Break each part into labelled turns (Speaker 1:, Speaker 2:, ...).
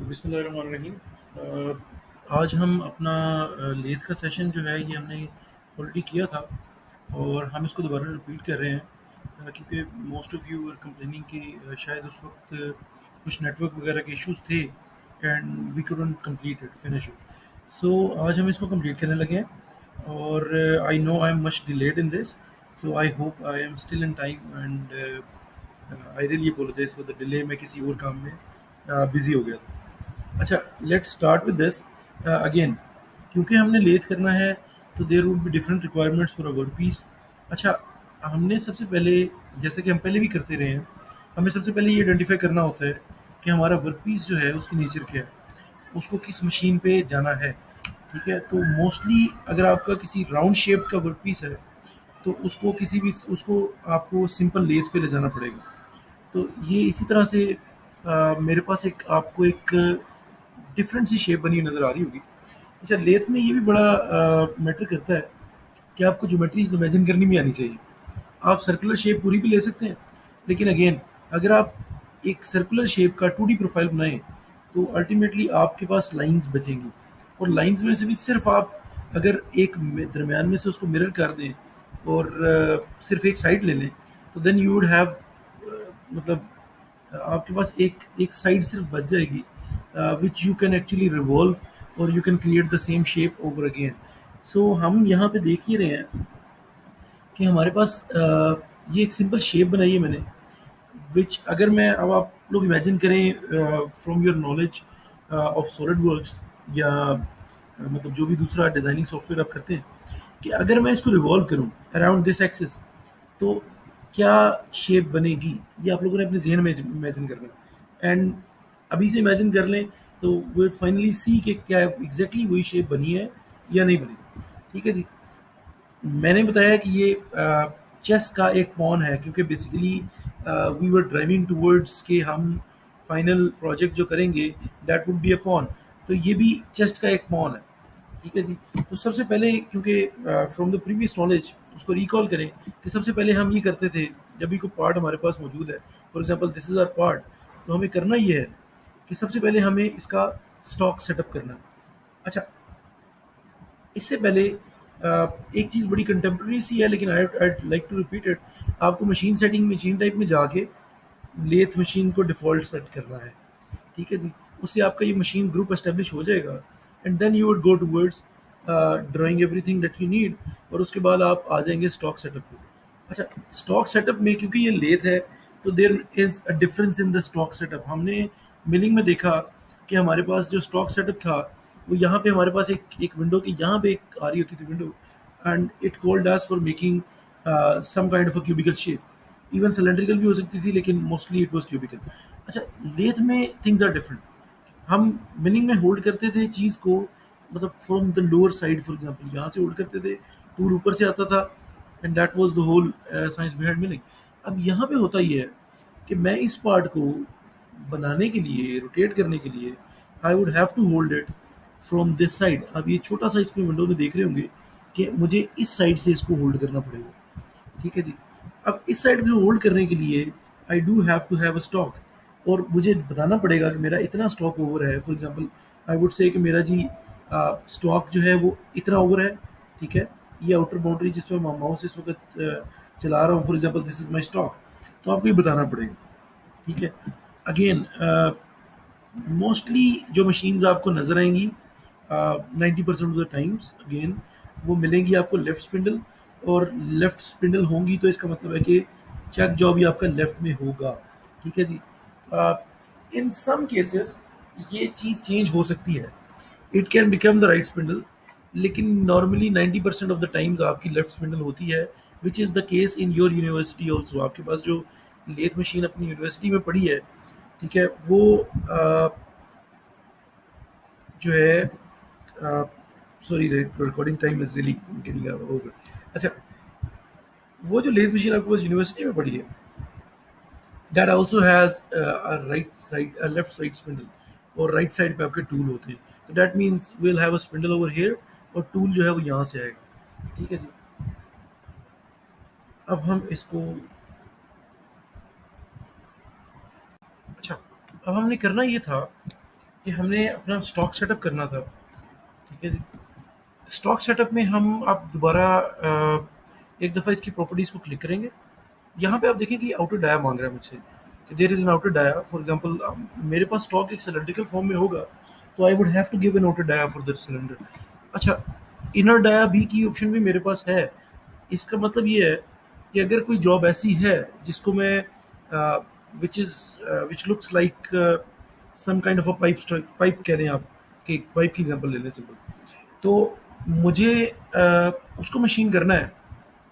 Speaker 1: बिस्मिल्लाहिर्रहमानिर्रहीम। आज हम अपना लेथ का सेशन जो है ये हमने ऑलरेडी किया था और हम इसको दोबारा रिपीट कर रहे हैं, क्योंकि most of you are complaining कि शायद उस वक्त कुछ नेटवर्क वगैरह के इश्यूज़ थे and we couldn't complete it finish it. So आज हम इसको कंप्लीट करने लगे हैं और I know I am much delayed in this, so I hope I am still in time and I really apologise for the delay. मैं किसी और काम में बिज़ी हो गया था। अच्छा, let's start with this again. क्योंकि हमने लेथ करना है तो there would be different requirements for a work piece. अच्छा, हमने सबसे पहले, जैसे कि हम पहले भी करते रहे हैं, हमें सबसे पहले ये आइडेंटिफाई करना होता है कि हमारा वर्क पीस जो है उसकी नेचर क्या है, उसको किस मशीन पे जाना है। ठीक है, तो मोस्टली अगर आपका किसी राउंड शेप का वर्क पीस है तो उसको आपको सिंपल लेथ पे ले जाना पड़ेगा। तो ये इसी तरह से मेरे पास एक आपको एक डिफरेंट सी शेप बनी नज़र आ रही होगी। अच्छा, लेथ में ये भी बड़ा मैटर करता है कि आपको ज्योमेट्रीज इमेजिन करनी भी आनी चाहिए। आप सर्कुलर शेप पूरी भी ले सकते हैं, लेकिन अगेन अगर आप एक सर्कुलर शेप का 2D प्रोफाइल बनाएं तो अल्टीमेटली आपके पास लाइंस बचेंगी, और लाइंस में से भी सिर्फ आप अगर एक दरमियान में से उसको मिरर कर दें और सिर्फ एक साइड ले लें तो देन यू वुड हैव, मतलब आपके पास एक एक साइड सिर्फ बच जाएगी which you can actually revolve और you can create the same shape over again. So हम यहाँ पे देख ही रहे हैं कि हमारे पास ये एक सिंपल शेप बनाई है मैंने, विच अगर मैं, अब आप लोग इमेजिन करें from your knowledge of solid works या मतलब जो भी दूसरा डिज़ाइनिंग सॉफ्टवेयर आप करते हैं, कि अगर मैं इसको रिवॉल्व करूं अराउंड दिस एक्सिस तो क्या शेप बनेगी, ये आप लोगों ने अपने जहन में इमेजिन करना है। एंड अभी से इमेजिन कर लें तो वी फाइनली सी कि क्या एग्जैक्टली वही शेप बनी है या नहीं बनी। ठीक है जी। मैंने बताया कि ये चेस का एक पॉन है, क्योंकि basically we were driving towards कि हम फाइनल प्रोजेक्ट जो करेंगे that would be a pawn. तो ये भी चेस्ट का एक पॉन है। ठीक है जी। तो सबसे पहले, क्योंकि फ्रॉम द प्रीवियस नॉलेज उसको रिकॉल करें कि सबसे पहले हम ये करते थे जब भी कोई पार्ट हमारे पास मौजूद है, for example this is our part, तो हमें करना ये है कि सबसे पहले हमें इसका स्टॉक सेटअप करना है। अच्छा, इससे पहले एक चीज़ बड़ी कंटेम्प्रेरी सी है, लेकिन I like to repeat it. आपको मशीन सेटिंग, मशीन टाइप में जाके लेथ मशीन को डिफ़ॉल्ट सेट करना है। ठीक है जी। उससे आपका ये मशीन ग्रुप एस्टेब्लिश हो जाएगा and then you would go towards drawing everything that you need, और उसके बाद आप आ जाएंगे स्टॉक सेटअप पे। अच्छा, स्टॉक सेटअप में क्योंकि ये लेथ है तो there is a difference in the stock setup. हमने मिलिंग में देखा कि हमारे पास जो स्टॉक सेटअप था वो यहाँ पे हमारे पास एक एक विंडो की यहाँ पे एक आ रही होती थी window, and it called us for making some kind of a cubical shape. Even cylindrical भी हो सकती थी, लेकिन मोस्टली इट वाज क्यूबिकल। अच्छा, लेथ में थिंग्स आर डिफरेंट। हम मिनिंग में होल्ड करते थे चीज़ को, मतलब from the lower side, for example यहाँ से होल्ड करते थे, टूल ऊपर से आता था, and that was the whole science behind milling. अब यहाँ पे होता ये है कि मैं इस पार्ट को बनाने के लिए, रोटेट करने के लिए, I would have to hold it from this side. अब ये छोटा सा इसमें विंडो में देख रहे होंगे कि मुझे इस साइड से इसको होल्ड करना पड़ेगा। ठीक है जी। अब इस साइड में होल्ड करने के लिए I do have to have a stock, और मुझे बताना पड़ेगा कि मेरा इतना स्टॉक ओवर है। For example I would say कि मेरा जी स्टॉक जो है वो इतना ओवर है। ठीक है, ये आउटर बाउंड्री जिस पर मैं माउस इस वक्त चला रहा हूँ, for example this is my stock, तो आपको ये बताना पड़ेगा। ठीक है। अगेन मोस्टली जो मशीन्स आपको नज़र आएंगी 90% ऑफ द टाइम्स अगेन वो मिलेंगी आपको लेफ़्ट स्पिंडल, और लेफ़्ट स्पिंडल होंगी तो इसका मतलब है कि चेक जॉब ही आपका लेफ़्ट में होगा। ठीक है जी। इन सम केसेस ये चीज़ चेंज हो सकती है, it can become the right spindle, लेकिन नॉर्मली 90% ऑफ द टाइम्स आपकी लेफ़्ट स्पिंडल होती है, which is the case in your university also. आपके पास जो लेथ मशीन अपनी यूनिवर्सिटी में पड़ी है, ठीक है, वो जो है, sorry, recording time is really getting over. अच्छा, वो जो लेथ मशीन आपके पास यूनिवर्सिटी में पड़ी है, that also has a right side, a left side spindle, और राइट साइड पे आपके टूल होते हैं। तो that means will have a spindle over here, और टूल जो है वो यहाँ से आएगा। ठीक है जी। अब हम इसको, अच्छा, अब हमने करना ये था कि हमने अपना स्टॉक सेटअप करना था। ठीक है जी। स्टॉक सेटअप में हम आप दोबारा एक दफ़ा इसकी प्रॉपर्टीज़ को क्लिक करेंगे। यहाँ पे आप देखें कि आउटर डाया मांग रहा है मुझसे कि there is an outer dia. For example मेरे पास स्टॉक एक सिलेंड्रिकल फॉर्म में होगा, तो I would have to give an outer dia for the cylinder. अच्छा, इनर डाया बी की ऑप्शन भी मेरे पास है। इसका मतलब ये है कि अगर कोई जॉब ऐसी है जिसको मैं which is which looks like some kind of a pipe कह रहे हैं आप, कि पाइप की एग्जांपल ले लें सिंपल, तो मुझे उसको मशीन करना है,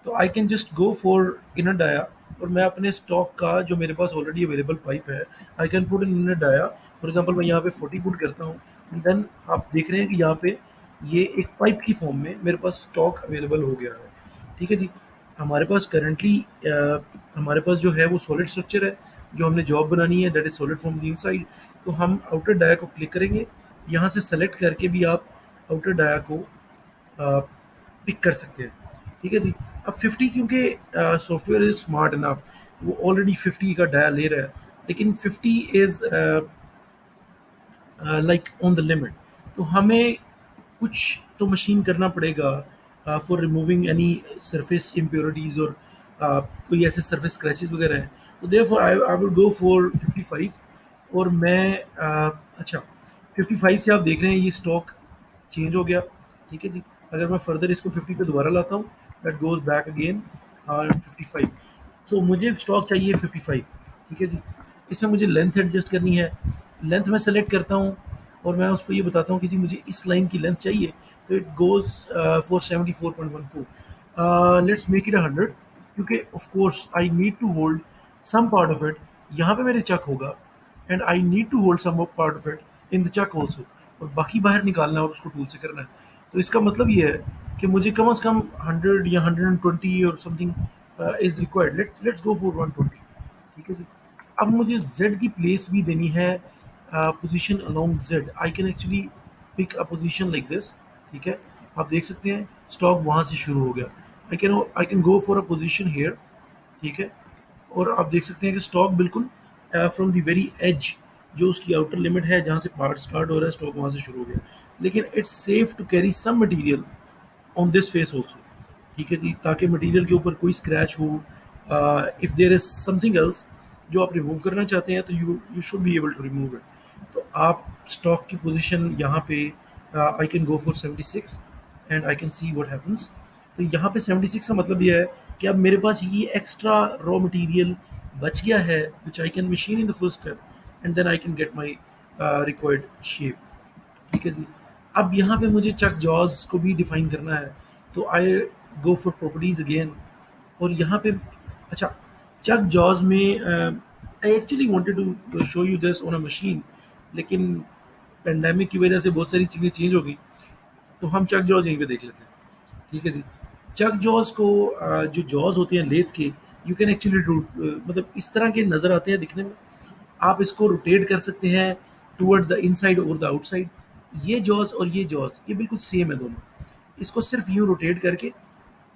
Speaker 1: तो I can just go for inner dia, और मैं अपने स्टॉक का जो मेरे पास ऑलरेडी अवेलेबल पाइप है, I can put in inner dia. For example मैं यहाँ पे 40 पुट करता हूँ, एंड देन आप देख रहे हैं कि यहाँ पे ये एक पाइप की फॉर्म में मेरे पास स्टॉक अवेलेबल हो गया है। ठीक है जी। हमारे पास करंटली हमारे पास जो है वो सॉलिड स्ट्रक्चर है, जो हमने जॉब बनानी है, that is solid from the inside. तो हम आउटर डाया को क्लिक करेंगे, यहाँ से सेलेक्ट करके भी आप आउटर डाया को पिक कर सकते हैं। ठीक है जी। अब 50, क्योंकि सॉफ्टवेयर इज स्मार्ट इनफ, वो ऑलरेडी 50 का डाया ले रहा है, लेकिन 50 is like on the limit, तो हमें कुछ तो मशीन करना पड़ेगा for removing any surface impurities, और कोई ऐसे सरफेस क्रैचेस वगैरह हैं, तो therefore I will go for 55। और मैं अच्छा, 55 से आप देख रहे हैं ये स्टॉक चेंज हो गया। ठीक है जी। अगर मैं फर्दर इसको 50 पे दोबारा लाता हूँ, दैट गोज़ बैक अगेन 55। सो मुझे स्टॉक चाहिए 55। ठीक है जी। इसमें मुझे लेंथ एडजस्ट करनी है। लेंथ मैं सेलेक्ट करता हूँ, और मैं उसको ये बताता हूँ कि जी मुझे इस लाइन की लेंथ चाहिए, तो it goes for 74.14। Let's make it 100, क्योंकि of course I need to hold some part of it. यहाँ पे मेरे चक होगा, and I need to hold some part of it in the chuck also, और बाकी बाहर निकालना है और उसको टूल से करना है। तो इसका मतलब ये है कि मुझे कम से कम 100 या 120 और something is required. Let's go for 120। ठीक है जी। अब मुझे जेड की प्लेस भी देनी है, position along Z. I can actually pick a position like this. ठीक है। आप देख सकते हैं स्टॉक वहाँ से शुरू हो गया। I can go for a position here. ठीक है। और आप देख सकते हैं कि स्टॉक बिल्कुल फ्रॉम द वेरी एज, जो उसकी आउटर लिमिट है जहाँ से पार्ट स्टार्ट हो रहा है, स्टॉक वहाँ से शुरू हो गया। लेकिन it's safe to carry some material on this face also. ठीक है जी, ताकि मटेरियल के ऊपर कोई स्क्रैच हो, if there is something else जो आप रिमूव करना चाहते हैं, तो you you should be able to remove it. तो आप स्टॉक की पोजीशन यहाँ पे I can go for 76, and I can see what happens. तो यहाँ पे 76 का मतलब ये है कि अब मेरे पास ये एक्स्ट्रा रॉ मटेरियल बच गया है, which I can machine in the first step, and then I can get my required shape. ठीक है जी। अब यहाँ पे मुझे चक जॉज को भी डिफाइन करना है, तो I go for properties again, और यहाँ पे अच्छा, चक जॉज में I actually wanted to show you this on a machine, लेकिन पेंडेमिक की वजह से बहुत सारी चीज़ें चेंज हो गई, तो हम चक जॉज यहीं पे देख लेते हैं। ठीक है जी। चक जॉज को जो जॉज होते हैं लेथ के, यू कैन एक्चुअली मतलब इस तरह के नज़र आते हैं दिखने में। आप इसको रोटेट कर सकते हैं टूवर्ड्स द इनसाइड और द आउटसाइड। ये जॉज और ये जॉज ये बिल्कुल सेम है दोनों। इसको सिर्फ यूँ रोटेट करके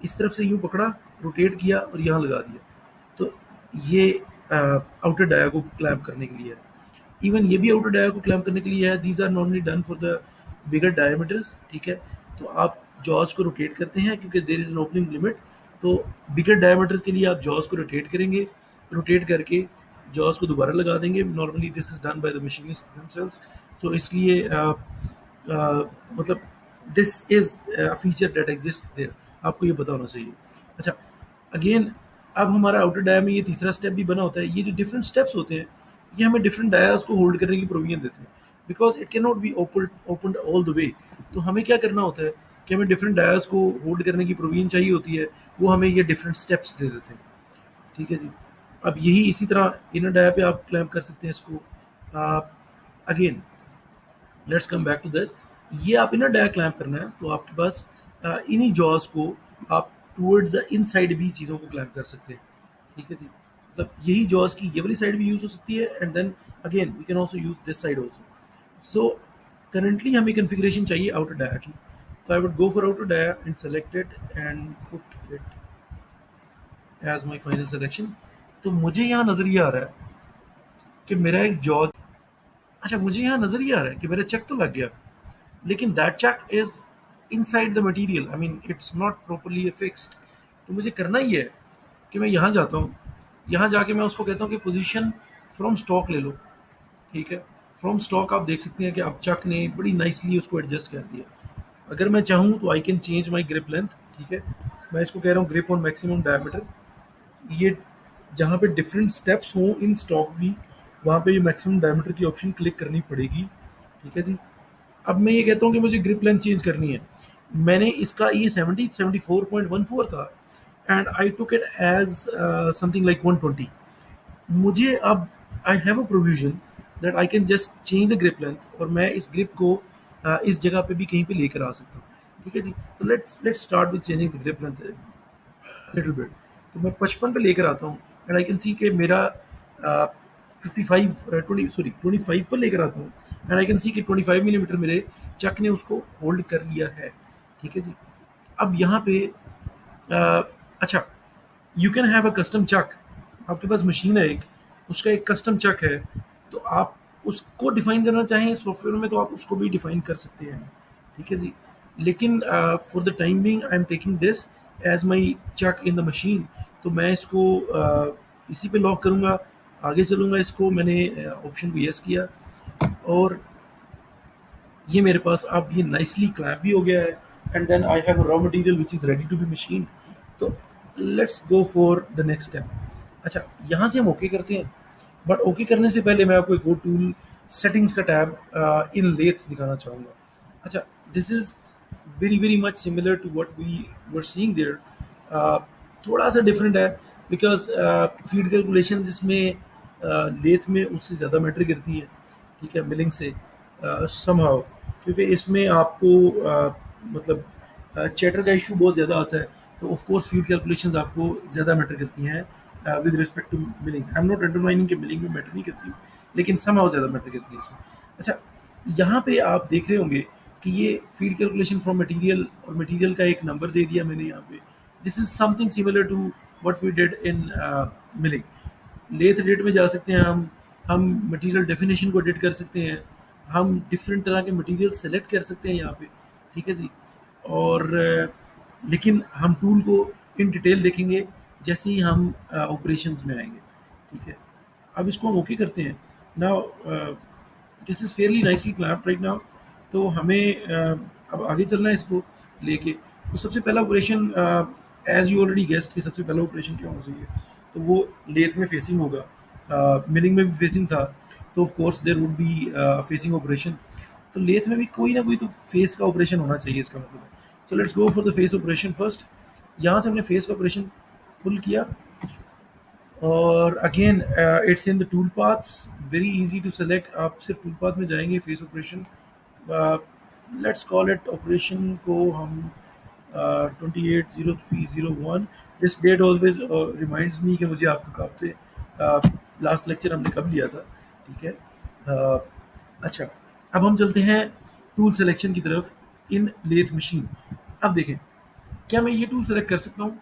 Speaker 1: इस तरफ से यूँ पकड़ा, रोटेट किया और यहाँ लगा दिया, तो ये आउटर डाया को क्लैम्प करने के लिए है। इवन ये भी आउटर डाया को क्लैम्प करने के लिए है। These are normally done for the bigger diameters. ठीक है। तो आप जॉज को रोटेट करते हैं क्योंकि there is an opening limit, तो बिगर डायमीटर्स के लिए आप जॉज को रोटेट करेंगे, रोटेट करके जॉज को दोबारा लगा देंगे। Normally this is done by the machinist themselves. So इसलिए मतलब this is feature that exist there, आपको ये पता होना चाहिए। अच्छा, अगेन अब हमारा आउटर डाया में ये तीसरा स्टेप भी बना होता है। ये जो डिफरेंट स्टेप्स होते हैं, ये हमें डिफरेंट डायाज को होल्ड करने की प्रोविजन देते हैं, because it can not be open all the way. तो हमें क्या करना होता है कि हमें डिफरेंट डायाज को होल्ड करने की प्रोविजन चाहिए होती है, वो हमें ये डिफरेंट स्टेप्स दे देते हैं। ठीक है जी। अब यही इसी तरह इनर डाया पे आप क्लैम्प कर सकते हैं इसको। Again let's come back to this. ये आप इनर डाया क्लैम्प करना है, तो आपके पास इन्हीं जॉज को आप टूवर्ड्स द इनसाइड भी चीज़ों को क्लैम्प कर सकते हैं। ठीक है जी। मतलब यही जॉज की ये वाली साइड भी यूज़ हो सकती है, and then again we can also use this side also. So currently हमें कन्फिग्रेशन चाहिए आउटर डाया की, तो I would go for outer dia and select it and put it as my final selection. तो मुझे यहाँ नज़रिया आ रहा है कि मेरा एक जॉज अच्छा, मुझे यहाँ नज़र ये आ रहा है कि मेरा चक तो लग गया, लेकिन that chuck is inside the material, I mean it's not properly fixed. तो मुझे करना ही है कि मैं यहाँ जाता हूँ, यहाँ जाके मैं उसको कहता हूँ कि पोजीशन फ्रॉम स्टॉक ले लो। ठीक है, फ्रॉम स्टॉक आप देख सकते हैं कि अब चक ने बड़ी नाइसली उसको एडजस्ट कर दिया। अगर मैं चाहूँ तो I can change my grip length. ठीक है, मैं इसको कह रहा हूँ ग्रिप ऑन मैक्सिमम डायमीटर। ये जहाँ पे डिफरेंट स्टेप्स हों इन स्टॉक भी, वहाँ पे ये मैक्सिमम डायमीटर की ऑप्शन क्लिक करनी पड़ेगी। ठीक है जी। अब मैं ये कहता हूँ कि मुझे ग्रिप लेंथ चेंज करनी है। मैंने इसका ये 74.14 था and I took it as something like 120। मुझे अब I have a provision that I can just change the grip length, और मैं इस ग्रिप को इस जगह पे भी कहीं पे लेकर आ सकता हूँ। ठीक है जी। तो let's start with changing the grip length little bit. तो मैं 55 पे लेकर आता हूँ एंड आई कैन सी कि मेरा 55 20 सॉरी 25 पर लेकर आता हूँ एंड आई कैन सी कि 25 मिलीमीटर मेरे चक ने उसको होल्ड कर लिया है। ठीक है जी। अब यहाँ पे अ, अच्छा, you can have a custom chuck. आपके पास मशीन है एक, उसका एक कस्टम चक है, तो आप उसको डिफाइन करना चाहें सॉफ्टवेयर में तो आप उसको भी डिफाइन कर सकते हैं। ठीक है जी। लेकिन for the time being I am taking this as my chuck in the machine. तो मैं इसको इसी पे लॉक करूँगा, आगे चलूँगा। इसको मैंने ऑप्शन को यस किया और ये मेरे पास अब ये नाइसली क्लैप भी हो गया है and then I have raw material which is ready to be machine. तो let's go for the next step. अच्छा, यहाँ से हम ओके करते हैं, बट ओके करने से पहले मैं आपको एक और टूल सेटिंग्स का टैब इन लेथ दिखाना चाहूँगा। अच्छा, this is very much similar to what we were seeing there. थोड़ा सा डिफरेंट है बिकॉज फीड कैलकुलेशंस इसमें लेथ में उससे ज़्यादा मैटर करती है। ठीक है, मिलिंग से समहाउ, क्योंकि इसमें आपको मतलब चैटर का इशू बहुत ज़्यादा आता है। तो ऑफ कोर्स फीड कैलकुलेशंस आपको ज़्यादा मैटर करती हैं with respect to milling. I am not undermining कि मिलिंग में मैटर नहीं करती, लेकिन समहाउ ज़्यादा मैटर करती है इसमें। अच्छा, यहाँ पे आप देख रहे होंगे कि ये फीड कैलकुलेशन फ्रॉम मटेरियल, और मटेरियल का एक नंबर दे दिया मैंने यहाँ पे। This is something similar to what we did in milling. Lathe edit में जा सकते हैं हम मटेरियल डेफिनेशन को एडिट कर सकते हैं, हम डिफरेंट तरह के मटेरियल सेलेक्ट कर सकते हैं यहाँ पे। ठीक है जी। और लेकिन हम टूल को इन डिटेल देखेंगे जैसे ही हम ऑपरेशंस में आएंगे। ठीक है, अब इसको हम ओके करते हैं। Now this is Fairlie nicely clamped right now. तो हमें अब आगे चलना है इसको लेके। तो सबसे पहला operation, as you already guessed, कि सबसे पहला ऑपरेशन क्या होना चाहिए, तो वो लेथ में फेसिंग होगा। मिलिंग में भी फेसिंग था, तो of course there would be facing operation. तो लेथ में भी कोई ना कोई तो फेस का ऑपरेशन होना चाहिए, इसका मतलब है। So let's go for the face operation first. यहाँ से हमने फेस का ऑपरेशन पुल किया, और again it's in the tool paths, very easy to select. आप सिर्फ टूल पाथ में जाएंगे, face operation, let's call it operation को हम 280301। This date always reminds me कि मुझे आपको कब से लास्ट लेक्चर हमने कब लिया था। ठीक है। अच्छा, अब हम चलते हैं टूल सिलेक्शन की तरफ इन लेथ मशीन। अब देखें, क्या मैं ये टूल सेलेक्ट कर सकता हूँ?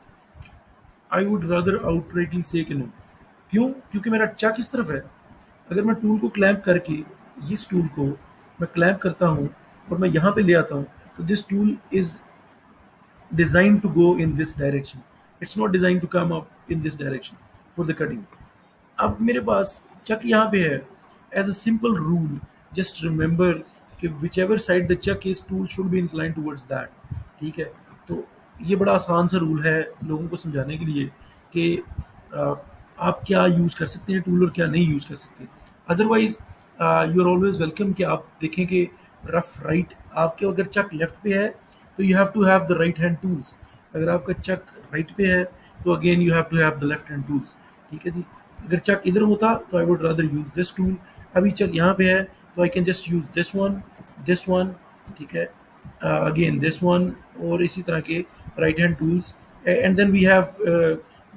Speaker 1: आई वुड रादर आउटराइटली से कि नो। क्यों? क्योंकि मेरा चक इस तरफ है। अगर मैं टूल को क्लैंप करके, इस टूल को मैं क्लैंप करता हूँ और मैं यहाँ पे ले आता हूँ, तो this tool is designed to go in this direction. It's not designed to come up in this direction for the cutting. अब मेरे पास चक यहाँ पे है। As a simple rule, just remember कि whichever side the chuck is, tool should be incline towards that. ठीक है। तो ये बड़ा आसान सा रूल है लोगों को समझाने के लिए कि अ, आप क्या यूज़ कर सकते हैं टूल और क्या नहीं यूज़ कर सकते। Otherwise you are always welcome कि आप देखें कि रफ राइट, आपके अगर चक लेफ्ट पे है तो you have to have the right hand tools. अगर आपका चक राइट पे है तो again you have to have the left hand tools. ठीक है जी। अगर चक इधर होता तो I would rather use this tool. अभी चक यहाँ पे है तो I can just use this one. ठीक है, अगेन दिस वन, और इसी तरह के right hand tools. And then we have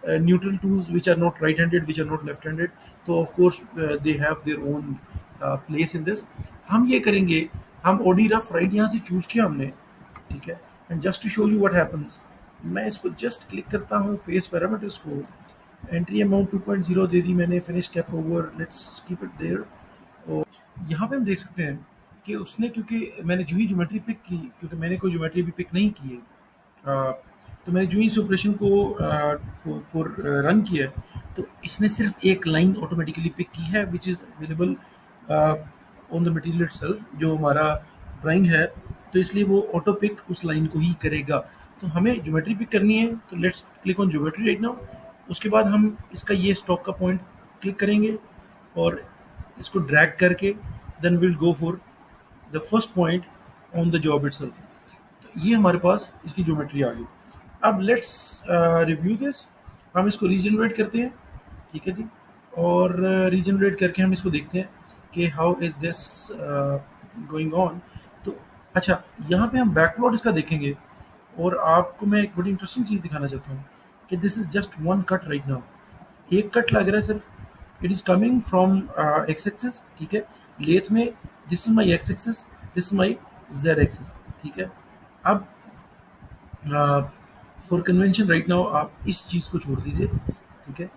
Speaker 1: neutral tools which are not right handed, which are not left handed. तो of course they have their own place in this. हम ये करेंगे, हम OD rough right यहाँ से choose किया हमने। ठीक है, and just to show you what happens, मैं इसको जस्ट क्लिक करता हूँ फेस पैरामीटर्स को, एंट्री अमाउंट 2.0 दे दी मैंने, finish step over, let's keep it there. यहाँ पे हम देख सकते हैं कि उसने, क्योंकि मैंने जो ही ज्योमेट्री पिक की, क्योंकि मैंने कोई ज्योमेट्री अभी पिक नहीं की है, तो मैंने जो ही इस ऑपरेशन को फॉर रन किया है, तो इसने सिर्फ एक लाइन ऑटोमेटिकली पिक की है which is available on the material itself, जो हमारा ड्राइंग है। तो इसलिए वो ऑटो पिक उस लाइन को ही करेगा। तो हमें ज्योमेट्री पिक करनी है, तो let's click on geometry right now. उसके बाद हम इसका ये स्टॉक का पॉइंट क्लिक करेंगे और इसको ड्रैग करके then will go for the first point on the job itself. तो ये हमारे पास इसकी ज्योमेट्री आ गई। अब लेट्स रिव्यू दिस। हम इसको रीजनरेट करते हैं, ठीक है जी। और रीजनरेट करके हम इसको देखते हैं कि how is this going on. तो अच्छा, यहाँ पे हम बैकप्लॉट इसका देखेंगे और आपको मैं एक बड़ी इंटरेस्टिंग चीज़ दिखाना चाहता हूँ कि this is just one cut right now. एक कट लग रहा है सिर्फ। It is coming from x axis, ठीक है। लेथ में this is my x axis, this is my Z axis, ठीक है। अब फॉर कन्वेंशन राइट नाउ आप इस चीज़ को छोड़ दीजिए, ठीक है।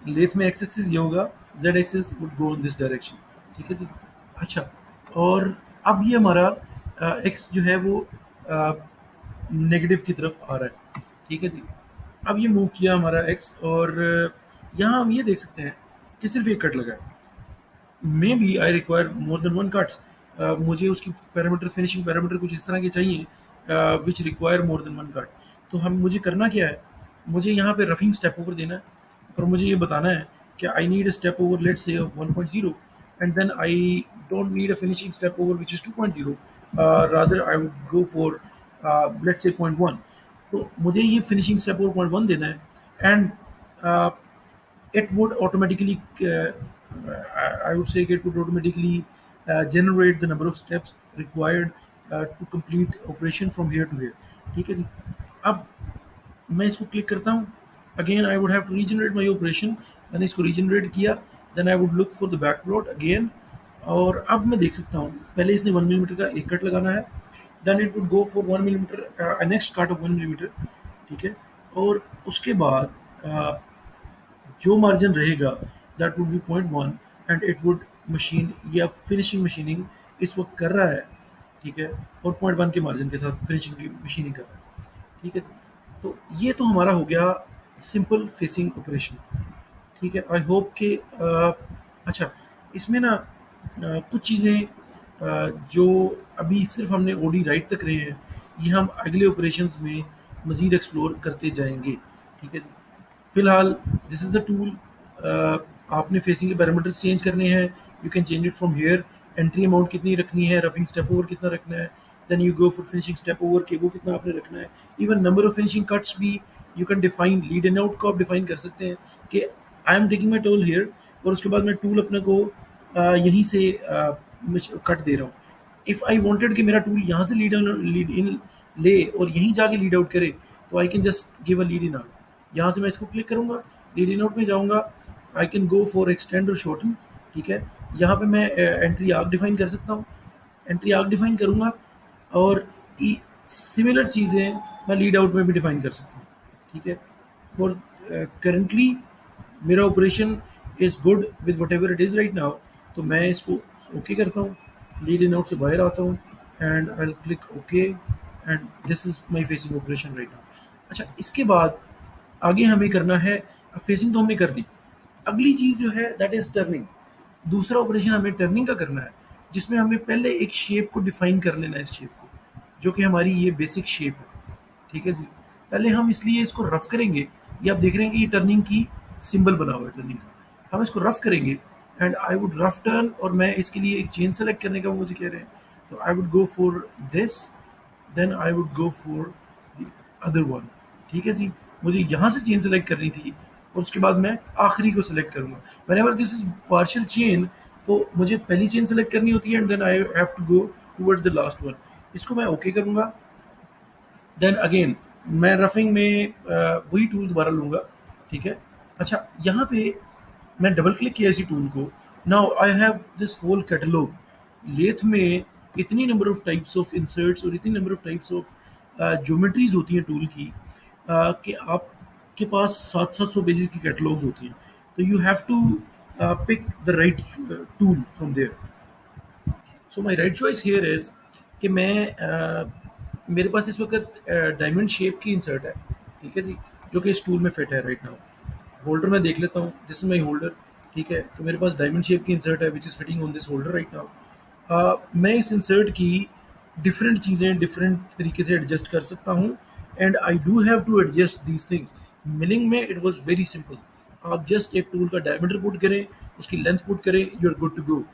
Speaker 1: लेथ में एक्स एक्सिस ये होगा, Z axis would go in this direction, ठीक है जी। अच्छा, और अब ये हमारा एक्स जो है वो नेगेटिव की तरफ आ रहा है, ठीक है जी। अब ये मूव किया हमारा एक्स, और यहाँ हम ये देख सकते हैं कि सिर्फ एक कट लगा है। Maybe I require more than one cuts. मुझे उसकी पैरामीटर, फिनिशिंग पैरामीटर कुछ इस तरह के चाहिए which require more than one cut. तो हम, मुझे करना क्या है, मुझे यहाँ पे रफिंग स्टेप ओवर देना है और मुझे ये बताना है कि I need a step over let's say of 1.0, and then I don't need a finishing step over which is 2.0, rather I would go for let's say 0.1। तो मुझे ये फिनिशिंग स्टेप ओवर 0.1 देना है, and it would automatically I would say it would automatically generate the number of steps required to complete operation from here to here, ठीक है जी। अब मैं इसको क्लिक करता हूँ, again I would have to regenerate my operation. मैंने इसको regenerate किया, then I would look for the back plot again. और अब मैं देख सकता हूँ, पहले इसने 1 मिलीमीटर का एक कट लगाना है, then it would go for 1 millimetre next cut of 1 millimetre, ठीक है। और उसके बाद जो मार्जिन रहेगा that would be 0.1, and it would machine या फिनिशिंग मशीनिंग इस वक्त कर रहा है, ठीक है। और 0.1 के मार्जिन के साथ फिनिशिंग की मशीनिंग कर रहा है, ठीक है। तो ये तो हमारा हो गया सिंपल फेसिंग ऑपरेशन, ठीक है। आई होप कि अच्छा, इसमें ना कुछ चीज़ें जो अभी सिर्फ हमने ओडी राइट तक रहे हैं, ये हम अगले ऑपरेशंस में मज़ीद एक्सप्लोर करते जाएंगे, ठीक है जी। फिलहाल दिस इज़ द टूल। आपने फेसिंग के पैरामीटर्स चेंज करने हैं, you can change it from here. Entry amount कितनी रखनी है, रफिंग स्टेप ओवर कितना रखना है, then you go for finishing step over के वो कितना आपने रखना है। Even number of finishing cuts भी you can define, lead and out को आप डिफाइन कर सकते हैं कि I am taking my tool hair, और उसके बाद मैं टूल अपने को यहीं से कट दे रहा हूँ। इफ़ आई वांटेड कि मेरा टूल यहाँ से लीड इन ले और यहीं जाके लीड आउट करे, तो I can just give a lead in out. यहाँ से मैं इसको क्लिक करूँगा, लीड इन आउट में जाऊँगा, आई कैन गो फॉर एक्सटेंड और शॉर्टन, ठीक है। यहाँ पे मैं एंट्री आर्क डिफाइन कर सकता हूँ, एंट्री आर्क डिफाइन करूँगा, और सिमिलर चीज़ें मैं लीड आउट में भी डिफाइन कर सकता हूँ, ठीक है। फॉर करेंटली मेरा operation is good with what ever it is right now. तो मैं इसको ओके करता हूँ, लीड इन आउट से बाहर आता हूँ, and I click okay, and this is my facing operation right now. अच्छा, इसके बाद आगे हमें करना है, फेसिंग तो हमने कर ली, अगली चीज़ जो है दैट इज़ टर्निंग। दूसरा ऑपरेशन हमें टर्निंग का करना है, जिसमें हमें पहले एक शेप को डिफाइन कर लेना है, इस शेप को, जो कि हमारी ये बेसिक शेप है, ठीक है जी। पहले हम इसलिए इसको रफ करेंगे, ये आप देख रहे हैं कि ये टर्निंग की सिंबल बना हुआ है टर्निंग का। हम इसको रफ करेंगे, and I would rough turn, और मैं इसके लिए एक चेन सेलेक्ट करने का वो मुझे कह रहे हैं, तो I would go for this, then I would go for the other one, ठीक है जी। मुझे यहाँ से चेन सेलेक्ट करनी थी, और उसके बाद मैं आखिरी को सेलेक्ट करूँगा। Whenever this is partial chain, तो मुझे पहली चेन सेलेक्ट करनी होती है, and then I have to go towards the last one. इसको मैं ओके करूँगा, देन अगेन मैं रफिंग में वही टूल दोबारा लूँगा, ठीक है। अच्छा, यहाँ पे मैं डबल क्लिक किया इसी टूल को, now I have this whole catalogue. Lathe में इतनी number of types of inserts और इतनी number of types of geometries होती हैं टूल की, कि आपके पास 700 पेजेस की कैटलॉग्स होती हैं। तो you have to pick the right tool from there. So my right choice here is कि मेरे पास इस वक्त डायमंड शेप की इंसर्ट है, ठीक है जी, जो कि इस टूल में फिट है राइट नाउ। होल्डर मैं देख लेता हूँ, दिस इज माई होल्डर, ठीक है। तो मेरे पास डायमंड शेप की इंसर्ट है which is fitting on this holder right now. मैं इस इंसर्ट की डिफरेंट चीज़ें डिफरेंट तरीके से एडजस्ट कर सकता हूँ, and I do have to adjust these things. Milling में इट वॉज वेरी सिंपल, आप जस्ट एक टूल का डायमीटर पुट करें, उसकी लेंथ पुट करें, you are good to go.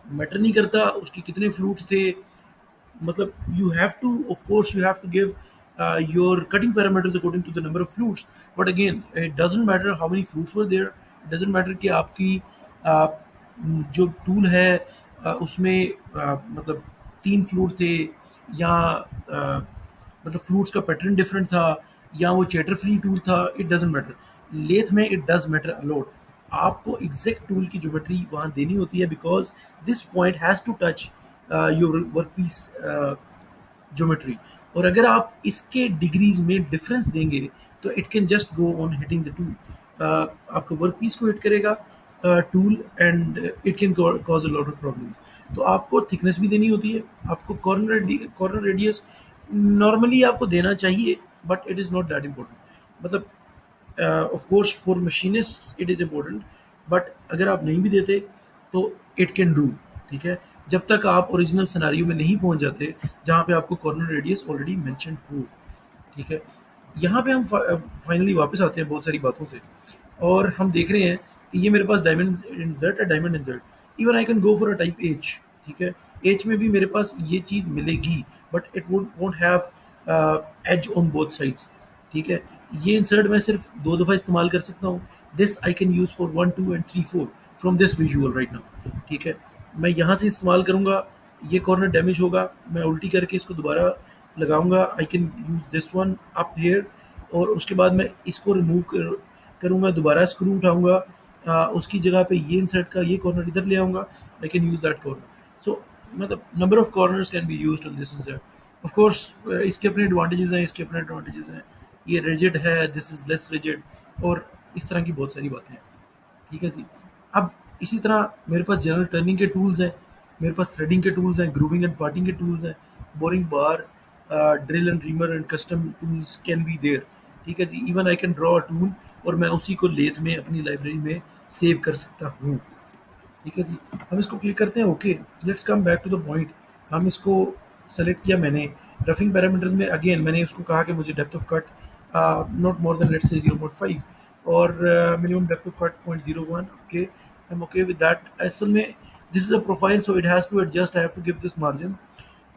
Speaker 1: Matter नहीं करता उसकी कितने फ्लूट्स थे, मतलब you have to, of course you have to give your cutting parameters according to the number of flutes, but again it doesn't matter how many flutes were there, it doesn't matter कि आपकी uh, जो tool है उसमें मतलब 3 flute थे या मतलब flutes का पैटर्न डिफरेंट था या वो चैटर फ्री टूल था, इट डजेंट मैटर। लेथ में इट डज मैटर अलॉट, आपको एग्जैक्ट टूल की ज्योमेट्री वहाँ देनी होती है, because this point has to touch your work piece geometry. और अगर आप इसके डिग्रीज में डिफरेंस देंगे तो it can just go on hitting the tool, आपका वर्क पीस को हिट करेगा tool, and it can cause a lot of problems. तो आपको थिकनेस भी देनी होती है, आपको कॉर्नर रेडियस नॉर्मली आपको देना चाहिए, but it is not that important. मतलब of course for machinist it is important, but अगर आप नहीं भी देते तो इट कैन डू, ठीक है, जब तक आप ओरिजिनल सिनारियो में नहीं पहुंच जाते जहाँ पे आपको कॉर्नर रेडियस ऑलरेडी मेंशन हो, ठीक है। यहाँ पे हम फाइनली वापस आते हैं बहुत सारी बातों से, और हम देख रहे हैं कि ये मेरे पास डायमंड इंसर्ट है, diamond insert. Even I can go for a type H, ठीक है। एच में भी मेरे पास ये चीज़ मिलेगी, but it won't have edge on both sides, ठीक है। ये इंसर्ट मैं सिर्फ 2 दफ़ा इस्तेमाल कर सकता हूँ, this I can use for 1 2 and 3 4 from this visual right now, ठीक है। मैं यहाँ से इस्तेमाल करूँगा, ये कॉर्नर डैमेज होगा, मैं उल्टी करके इसको दोबारा लगाऊंगा, आई can use this one up here, और उसके बाद मैं इसको करूँगा, दोबारा स्क्रू उठाऊंगा, उसकी जगह पे ये इंसर्ट का ये कॉर्नर इधर ले आऊँगा, I can use that corner. So मतलब number of corners can be used on this insert. Of course इसके अपने एडवांटेजेस हैं, इसके अपने एडवांटेजेस हैं, ये रिजिड है, दिस इज़ लेस रिजिड, और इस तरह की बहुत सारी बातें हैं, ठीक है जी। अब इसी तरह मेरे पास जनरल टर्निंग के टूल्स हैं, मेरे पास थ्रेडिंग के टूल्स हैं, ग्रूविंग एंड पार्टिंग के टूल्स हैं, boring bar, drill and reamer and custom tools can be there, ठीक है जी। Even I can draw a tool और मैं उसी को लेथ में अपनी लाइब्रेरी में सेव कर सकता हूँ, ठीक है जी। हम इसको क्लिक करते हैं, okay. Let's come back to the point. हम इसको सेलेक्ट किया मैंने, रफिंग पैरामीटर्स में अगेन मैंने उसको कहा कि मुझे depth of cut not more than let's say 0.5 और minimum depth of cut 0.01, okay, I am okay with that. असल में this is a profile so it has to adjust, I have to give this margin.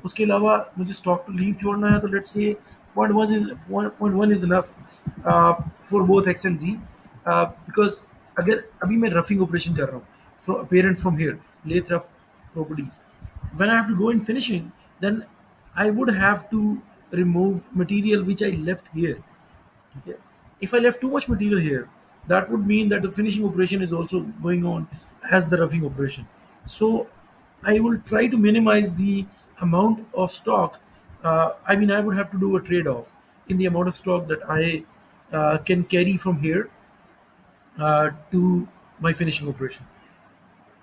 Speaker 1: उसके अलावा मुझे stock to leave छोड़ना है, तो let's say 0.1 is enough for both X and Z, because अगर अभी मैं रफिंग ऑपरेशन कर रहा हूँ from apparent from here, lathe rough properties, when I have to go in finishing, then I would have to remove material which I left here, okay? If I left too much material here, that would mean that the finishing operation is also going on as the roughing operation. So I will try to minimize the amount of stock. I mean, I would have to do a trade-off in the amount of stock that I can carry from here to my finishing operation.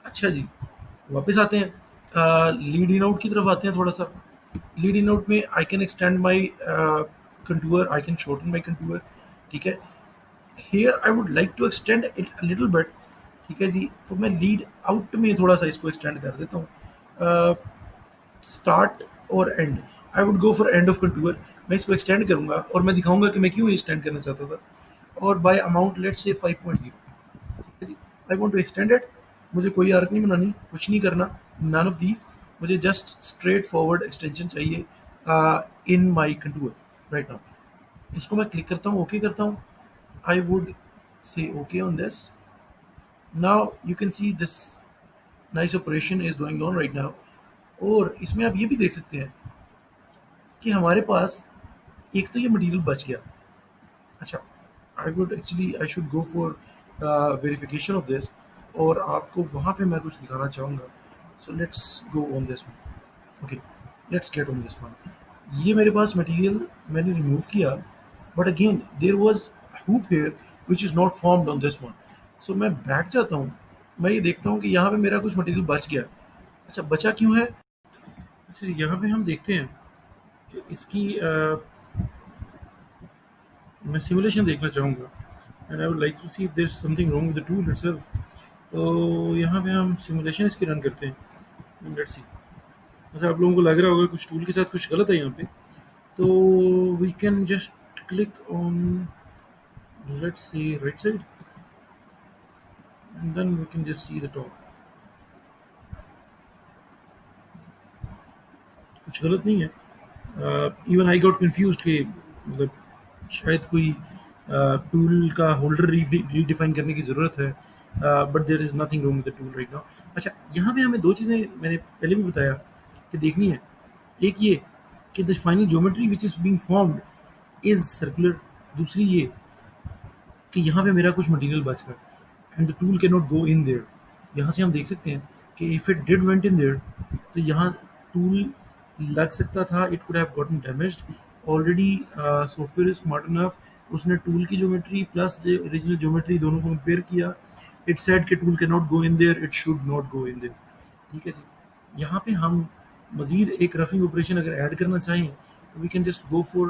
Speaker 1: अच्छा जी, वापस आते हैं, lead in out की तरफ आते हैं थोड़ा सा। लीड इन आउट में I can extend my contour, I can shorten my contour, ठीक है। Here I would like to extend it a little bit, ठीक है जी। तो मैं लीड आउट में थोड़ा सा इसको एक्सटेंड कर देता हूँ, स्टार्ट और and. I would go for end of contour, मैं इसको एक्सटेंड करूँगा और मैं दिखाऊंगा कि मैं क्यों एक्सटेंड करना चाहता था, और bye amount let's say 5.0, I want to extend it. मुझे कोई आर्क नहीं बनानी, कुछ नहीं करना, नन ऑफ दीज, मुझे जस्ट स्ट्रेट फॉरवर्ड एक्सटेंशन चाहिए in my contour right now. इसको मैं क्लिक करता हूँ, ओके करता हूँ, I would say okay on this. Now you can see this nice operation is going on right now. और इसमें आप ये भी देख सकते हैं कि हमारे पास एक तो ये मटेरियल बच गया। अच्छा, I would actually I should go for verification of this, और आपको वहाँ पे मैं कुछ दिखाना चाहूँगा। So let's go on this one, okay, let's get on this one. ये मेरे पास मटेरियल मैंने रिमूव किया, but again there was hoop here which is not formed on this one. सो मैं बैक जाता हूँ, मैं ये देखता हूँ कि यहाँ पे मेरा कुछ मटेरियल बच गया। अच्छा, बचा क्यों है? अच्छा, यहाँ पे हम देखते हैं कि इसकी मैं सिमुलेशन देखना चाहूँगा and I would like to see if there is something wrong with the tool itself. तो यहाँ पे हम सिमुलेशन इसकी रन करते हैं, लेट्स सी। अच्छा, आप लोगों को लग रहा होगा कुछ टूल के साथ कुछ गलत है यहाँ पे, तो we can just click on, let's see, right side, and then we can just see the top. कुछ गलत नहीं है। इवन आई गॉट कंफ्यूज्ड कि मतलब शायद कोई टूल का होल्डर रीडिफाइन करने की ज़रूरत है, but there is nothing wrong with the tool right now. अच्छा, यहाँ पे हमें दो चीज़ें मैंने पहले भी बताया कि देखनी है। एक ये कि the final geometry which is being formed is circular. दूसरी ये कि यहाँ पे मेरा कुछ मटेरियल बच रहा है and the tool can not go in their. यहाँ से हम देख सकते हैं कि if it did went in their तो यहाँ टूल लग सकता था, it could have gotten damaged. Already software is smart enough, उसने टूल की geometry plus the original geometry दोनों को कंपेयर किया। इट सेड कि tool can not go in their, it should not go in their. ठीक है जी। यहाँ पे हम मजीद एक रफिंग ऑपरेशन अगर ऐड करना चाहें तो we can just go for